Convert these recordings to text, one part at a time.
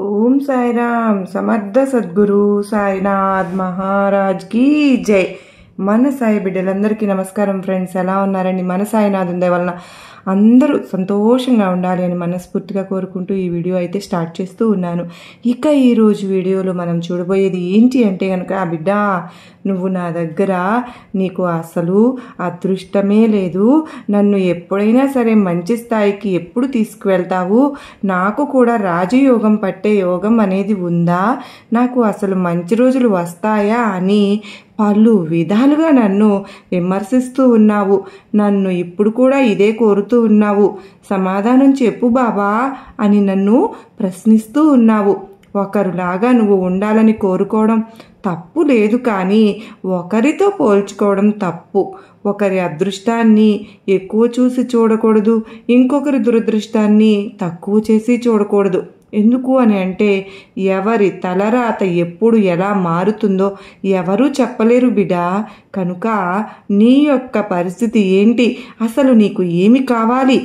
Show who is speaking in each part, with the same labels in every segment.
Speaker 1: ఓం సాయిరామ్ సమర్థ సద్గురు సాయినాథ్ మహారాజ్ కి జై. మన సాయి బిడ్డలందరికీ నమస్కారం ఫ్రెండ్స్. ఎలా ఉన్నారండి? మన సాయినాథ్ ఉండే వలన అందరూ సంతోషంగా ఉండాలి అని మనస్ఫూర్తిగా కోరుకుంటూ ఈ వీడియో అయితే స్టార్ట్ చేస్తూ ఉన్నాను. ఇక ఈరోజు వీడియోలో మనం చూడబోయేది ఏంటి అంటే కనుక, బిడ్డ నువ్వు నా దగ్గర నీకు అసలు అదృష్టమే లేదు, నన్ను ఎప్పుడైనా సరే మంచి స్థాయికి ఎప్పుడు తీసుకువెళ్తావు, నాకు కూడా రాజయోగం పట్టే యోగం అనేది ఉందా, నాకు అసలు మంచి రోజులు వస్తాయా అని పలు విధాలుగా నన్ను విమర్శిస్తూ ఉన్నావు. నన్ను ఇప్పుడు కూడా ఇదే కోరుతూ ఉన్నావు. సమాధానం చెప్పు బాబా అని నన్ను ప్రశ్నిస్తూ ఉన్నావు. ఒకరులాగా నువ్వు ఉండాలని కోరుకోవడం తప్పు లేదు, కానీ ఒకరితో పోల్చుకోవడం తప్పు. ఒకరి అదృష్టాన్ని ఎక్కువ చూసి చూడకూడదు, ఇంకొకరి దురదృష్టాన్ని తక్కువ చేసి చూడకూడదు. ఎందుకు అని అంటే, ఎవరి తలరాత ఎప్పుడు ఎలా మారుతుందో ఎవరూ చెప్పలేరు బిడ్డా. కనుక నీ యొక్క పరిస్థితి ఏంటి, అసలు నీకు ఏమి కావాలి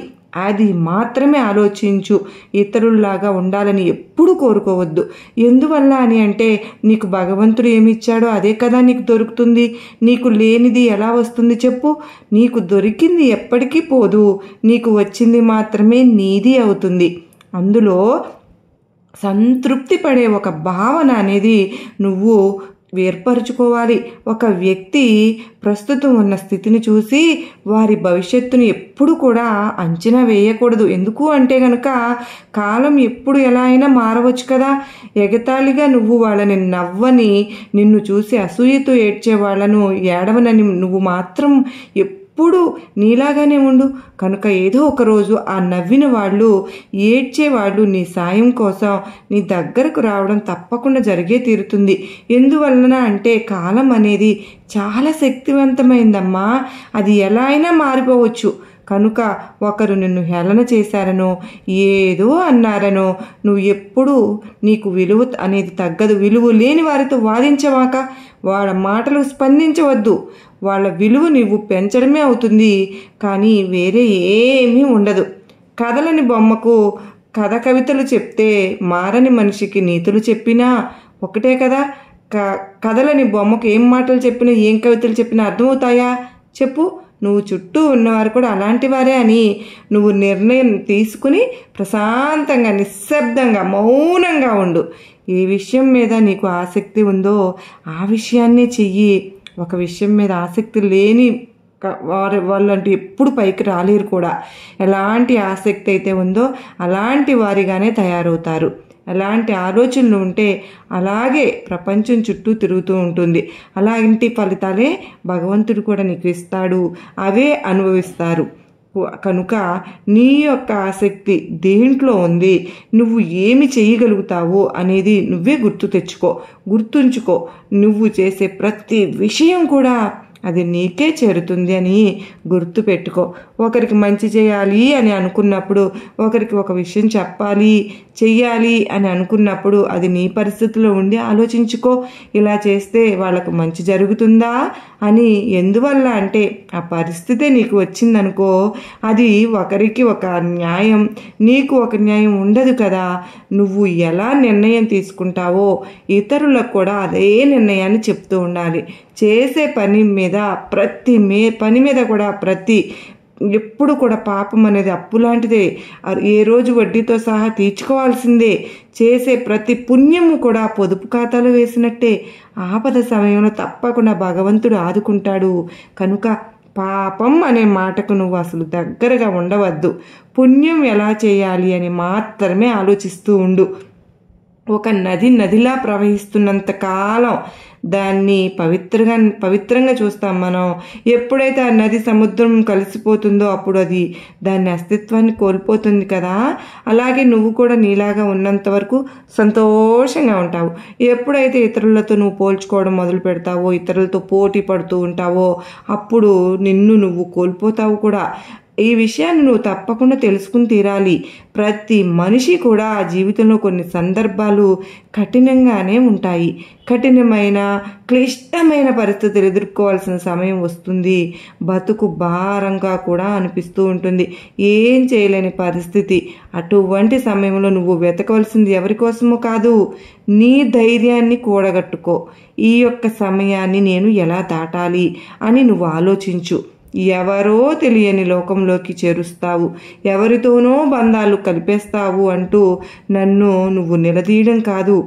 Speaker 1: అది మాత్రమే ఆలోచించు. ఇతరుల్లాగా ఉండాలని ఎప్పుడు కోరుకోవద్దు. ఎందువల్ల అని అంటే, నీకు భగవంతుడు ఏమి ఇచ్చాడో అదే కదా నీకు దొరుకుతుంది. నీకు లేనిది ఎలా వస్తుంది చెప్పు? నీకు దొరికింది ఎప్పటికీ పోదు, నీకు వచ్చింది మాత్రమే నీది అవుతుంది. అందులో సంతృప్తి పడే ఒక భావన అనేది నువ్వు ఏర్పరచుకోవాలి. ఒక వ్యక్తి ప్రస్తుతం ఉన్న స్థితిని చూసి వారి భవిష్యత్తుని ఎప్పుడు కూడా అంచనా వేయకూడదు. ఎందుకు అంటే కనుక, కాలం ఎప్పుడు ఎలా అయినా మారవచ్చు కదా. ఎగతాళిగా నువ్వు వాళ్ళని నవ్వని, నిన్ను చూసి అసూయతో ఏడ్చే వాళ్ళను ఏడవనని నువ్వు మాత్రం ఎప్పుడు నీలాగానే ఉండు. కనుక ఏదో ఒకరోజు ఆ నవ్విన వాళ్ళు, ఏడ్చేవాళ్ళు నీ సాయం కోసం నీ దగ్గరకు రావడం తప్పకుండా జరిగే తీరుతుంది. ఎందువలన అంటే, కాలం అనేది చాలా శక్తివంతమైందమ్మా. అది ఎలా అయినా మారిపోవచ్చు. కనుక ఒకరు నిన్ను హేళన చేశారనో, ఏదో అన్నారనో నువ్వు ఎప్పుడు నీకు విలువ అనేది తగ్గదు. విలువ లేని వారితో వాదించవాక, వాళ్ళ మాటలు స్పందించవద్దు. వాళ్ళ విలువ నువ్వు పెంచడమే అవుతుంది, కానీ వేరే ఏమీ ఉండదు. కథలని బొమ్మకు కవితలు చెప్తే మారని మనిషికి నీతులు చెప్పినా ఒకటే కదా. కథలని బొమ్మకు ఏం మాటలు చెప్పినా, ఏం కవితలు చెప్పినా అర్థమవుతాయా చెప్పు? నువ్వు చుట్టూ ఉన్నవారు కూడా అలాంటి వారే అని నువ్వు నిర్ణయం తీసుకుని ప్రశాంతంగా, నిశ్శబ్దంగా, మౌనంగా ఉండు. ఏ విషయం మీద నీకు ఆసక్తి ఉందో ఆ విషయాన్నే చెయ్యి. ఒక విషయం మీద ఆసక్తి లేని వాళ్ళంటూ ఎప్పుడు పైకి రాలేరు కూడా. ఎలాంటి ఆసక్తి అయితే ఉందో అలాంటి వారిగానే తయారవుతారు. ఎలాంటి ఆలోచనలు ఉంటే అలాగే ప్రపంచం చుట్టూ తిరుగుతూ ఉంటుంది. అలాంటి ఫలితాలే భగవంతుడు కూడా నీకు ఇస్తాడు, అవే అనుభవిస్తారు. కనుక నీ యొక్క ఆసక్తి దేంట్లో ఉంది, నువ్వు ఏమి చేయగలుగుతావు అనేది నువ్వే గుర్తుంచుకో. నువ్వు చేసే ప్రతి విషయం కూడా అది నీకే చేరుతుంది అని గుర్తుపెట్టుకో. ఒకరికి మంచి చేయాలి అని అనుకున్నప్పుడు, ఒకరికి ఒక విషయం చెప్పాలి, చెయ్యాలి అని అనుకున్నప్పుడు అది నీ పరిస్థితిలో ఉండి ఆలోచించుకో. ఇలా చేస్తే వాళ్ళకు మంచి జరుగుతుందా అని. ఎందువల్ల అంటే, ఆ పరిస్థితే నీకు వచ్చిందనుకో, అది ఒకరికి ఒక న్యాయం, నీకు ఒక న్యాయం ఉండదు కదా. నువ్వు ఎలా నిర్ణయం తీసుకుంటావో ఇతరులకు కూడా అదే నిర్ణయాన్ని చెప్తూ ఉండాలి. చేసే పని మీద పని మీద కూడా ఎప్పుడు కూడా పాపం అనేది అప్పు లాంటిదే. ఏ రోజు వడ్డీతో సహా తీర్చుకోవాల్సిందే. చేసే ప్రతి పుణ్యము కూడా పొదుపు ఖాతాలో వేసినట్టే. ఆపద సమయంలో తప్పకుండా భగవంతుడు ఆదుకుంటాడు. కనుక పాపం అనే మాటకు నువ్వు అసలు దగ్గరగా ఉండవద్దు. పుణ్యం ఎలా చేయాలి అని మాత్రమే ఆలోచిస్తూ ఉండు. ఒక నదిలా ప్రవహిస్తున్నంత కాలం దాన్ని పవిత్రంగా చూస్తాం మనం. ఎప్పుడైతే ఆ నది సముద్రం కలిసిపోతుందో అప్పుడు అది దాని అస్తిత్వాన్ని కోల్పోతుంది కదా. అలాగే నువ్వు కూడా నీలాగా ఉన్నంత వరకు సంతోషంగా ఉంటావు. ఎప్పుడైతే ఇతరులతో నువ్వు పోల్చుకోవడం మొదలు పెడతావో, ఇతరులతో పోటీ పడుతూ ఉంటావో, అప్పుడు నిన్ను నువ్వు కోల్పోతావు కూడా. ఈ విషయాన్ని నువ్వు తప్పకుండా తెలుసుకుని తీరాలి. ప్రతి మనిషి కూడా ఆ జీవితంలో కొన్ని సందర్భాలు కఠినంగానే ఉంటాయి. కఠినమైన క్లిష్టమైన పరిస్థితులు ఎదుర్కోవాల్సిన సమయం వస్తుంది. బతుకు భారంగా కూడా అనిపిస్తూ ఉంటుంది. ఏం చేయలేని పరిస్థితి. అటువంటి సమయంలో నువ్వు వెతకవలసింది ఎవరి కోసమో కాదు, నీ ధైర్యాన్ని కూడగట్టుకో. ఈ యొక్క సమయాన్ని నేను ఎలా దాటాలి అని నువ్వు ఆలోచించు. ఎవరో తెలియని లోకంలోకి చేరుస్తావు, ఎవరితోనో బంధాలు కలిపేస్తావు అంటూ నన్ను నువ్వు నిలదీయడం కాదు.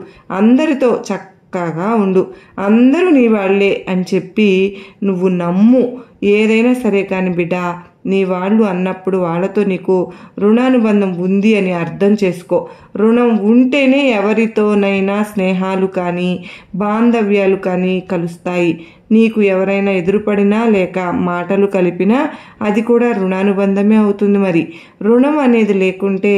Speaker 1: అందరితో చక్కగా ఉండు, అందరూ నీ వాళ్ళే అని చెప్పి నువ్వు నమ్ము. ఏదైనా సరే కానీ బిడ్డ, నీ వాళ్ళు అన్నప్పుడు వాళ్ళతో నీకు రుణానుబంధం ఉంది అని అర్థం చేసుకో. రుణం ఉంటేనే ఎవరితోనైనా స్నేహాలు కానీ బాంధవ్యాలు కానీ కలుస్తాయి. నీకు ఎవరైనా ఎదురుపడినా లేక మాటలు కలిపినా అది కూడా రుణానుబంధమే అవుతుంది. మరి రుణం అనేది లేకుంటే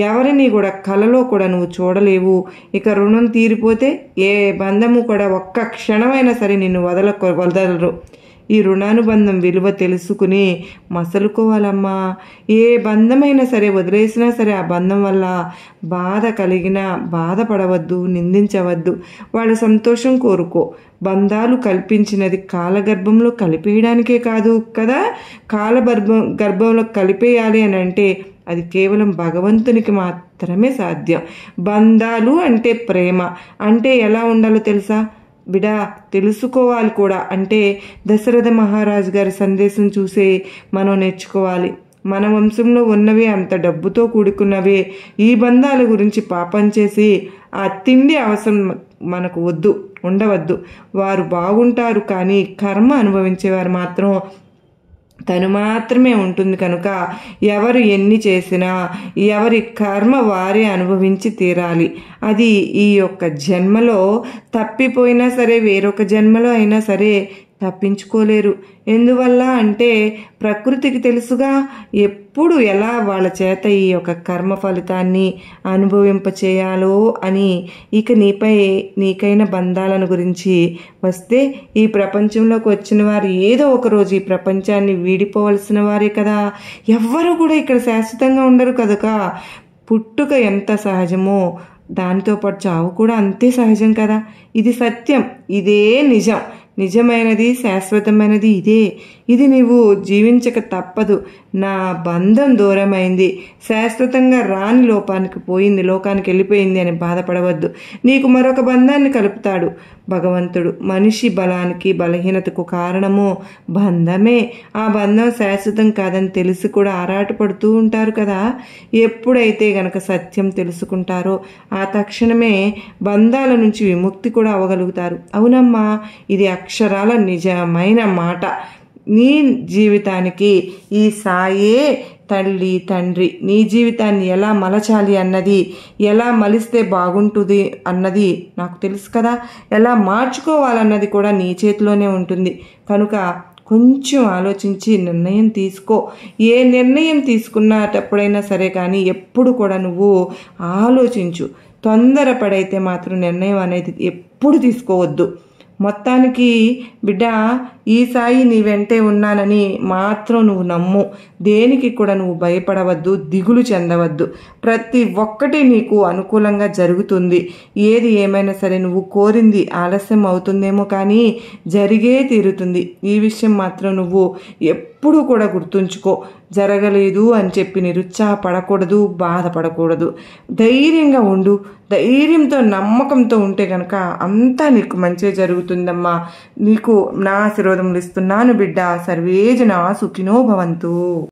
Speaker 1: ఎవరిని కూడా కలలో కూడా నువ్వు చూడలేవు. ఇక రుణం తీరిపోతే ఏ బంధము కూడా ఒక్క క్షణమైనా సరే నిన్ను వదలరు. ఈ రుణానుబంధం విలువ తెలుసుకుని మసలుకోవాలమ్మా. ఏ బంధమైనా సరే వదిలేసినా సరే ఆ బంధం వల్ల బాధ కలిగినా బాధపడవద్దు, నిందించవద్దు. వాళ్ళ సంతోషం కోరుకో. బంధాలు కల్పించినది కాలగర్భంలో కలిపేయడానికే కాదు కదా, గర్భంలో కలిపేయాలి అని అంటే అది కేవలం భగవంతునికి మాత్రమే సాధ్యం. బంధాలు అంటే ప్రేమ అంటే ఎలా ఉండాలో తెలుసా బిడా, తెలుసుకోవాలి కూడా. అంటే దశరథ మహారాజు గారి సందేశం చూసే మనం నేర్చుకోవాలి. మన వంశంలో ఉన్నవే అంత డబ్బుతో కూడుకున్నవే. ఈ బంధాల గురించి పాపం చేసి ఆ తిండి అవసరం మనకు ఉండవద్దు. వారు బాగుంటారు, కానీ కర్మ అనుభవించేవారు మాత్రం తను మాత్రమే ఉంటుంది. కనుక ఎవరు ఎన్ని చేసినా ఎవరి కర్మ వారే అనుభవించి తీరాలి. అది ఈ యొక్క జన్మలో తప్పిపోయినా సరే వేరొక జన్మలో అయినా సరే తప్పించుకోలేరు. ఎందువల్ల అంటే ప్రకృతికి తెలుసుగా ఎప్పుడు ఎలా వాళ్ళ చేత ఈ యొక్క కర్మ ఫలితాన్ని అనుభవింపచేయాలో అని. ఇక నీకైన బంధాలను గురించి వస్తే ఈ ప్రపంచంలోకి వచ్చిన వారు ఏదో ఒకరోజు ఈ ప్రపంచాన్ని వీడిపోవలసిన వారే కదా. ఎవ్వరూ కూడా ఇక్కడ శాశ్వతంగా ఉండరు కనుక పుట్టుక ఎంత సహజమో దానితో పాటు చావు కూడా అంతే సహజం కదా. ఇది సత్యం, ఇదే నిజం. నిజమైనది శాశ్వతమైనది ఇదే. ఇది నీవు జీవించక తప్పదు. నా బంధం దూరమైంది, శాశ్వతంగా రాని లోకానికి వెళ్ళిపోయింది అని బాధపడవద్దు. నీకు మరొక బంధాన్ని కలుపుతాడు భగవంతుడు. మనిషి బలానికి బలహీనతకు కారణము బంధమే. ఆ బంధం శాశ్వతం కాదని తెలిసి కూడా ఆరాటపడుతూ ఉంటారు కదా. ఎప్పుడైతే గనక సత్యం తెలుసుకుంటారో ఆ తక్షణమే బంధాల నుంచి విముక్తి కూడా అవ్వగలుగుతారు. అవునమ్మా, ఇది అక్షరాల నిజమైన మాట. నీ జీవితానికి ఈ సాయే తల్లి తండ్రి. నీ జీవితాన్ని ఎలా మలచాలి అన్నది, ఎలా మలిస్తే బాగుంటుంది అన్నది నాకు తెలుసు కదా. ఎలా మార్చుకోవాలన్నది కూడా నీ చేతిలోనే ఉంటుంది. కనుక కొంచెం ఆలోచించి నిర్ణయం తీసుకో. ఏ నిర్ణయం తీసుకున్నటప్పుడైనా సరే కానీ ఎప్పుడు కూడా నువ్వు ఆలోచించు. తొందరపడైతే మాత్రం నిర్ణయం అనేది ఎప్పుడు తీసుకోవద్దు. మొత్తానికి బిడ్డ, ఈ సాయి నీ వెంటే ఉన్నానని మాత్రం నువ్వు నమ్ము. దేనికి కూడా నువ్వు భయపడవద్దు, దిగులు చెందవద్దు. ప్రతి ఒక్కటి నీకు అనుకూలంగా జరుగుతుంది. ఏది ఏమైనా సరే నువ్వు కోరింది ఆలస్యం అవుతుందేమో కానీ జరిగే తీరుతుంది. ఈ విషయం మాత్రం నువ్వు ఎప్పుడూ కూడా గుర్తుంచుకో. జరగలేదు అని చెప్పి నిరుత్సాహపడకూడదు, బాధపడకూడదు. ధైర్యంగా ఉండు. ధైర్యంతో నమ్మకంతో ఉంటే కనుక అంతా నీకు మంచిగా జరుగుతుందమ్మా. నీకు నా ఆశీర్వాదములు ఇస్తున్నాను బిడ్డ. సర్వే జనా సుఖినో భవంతు.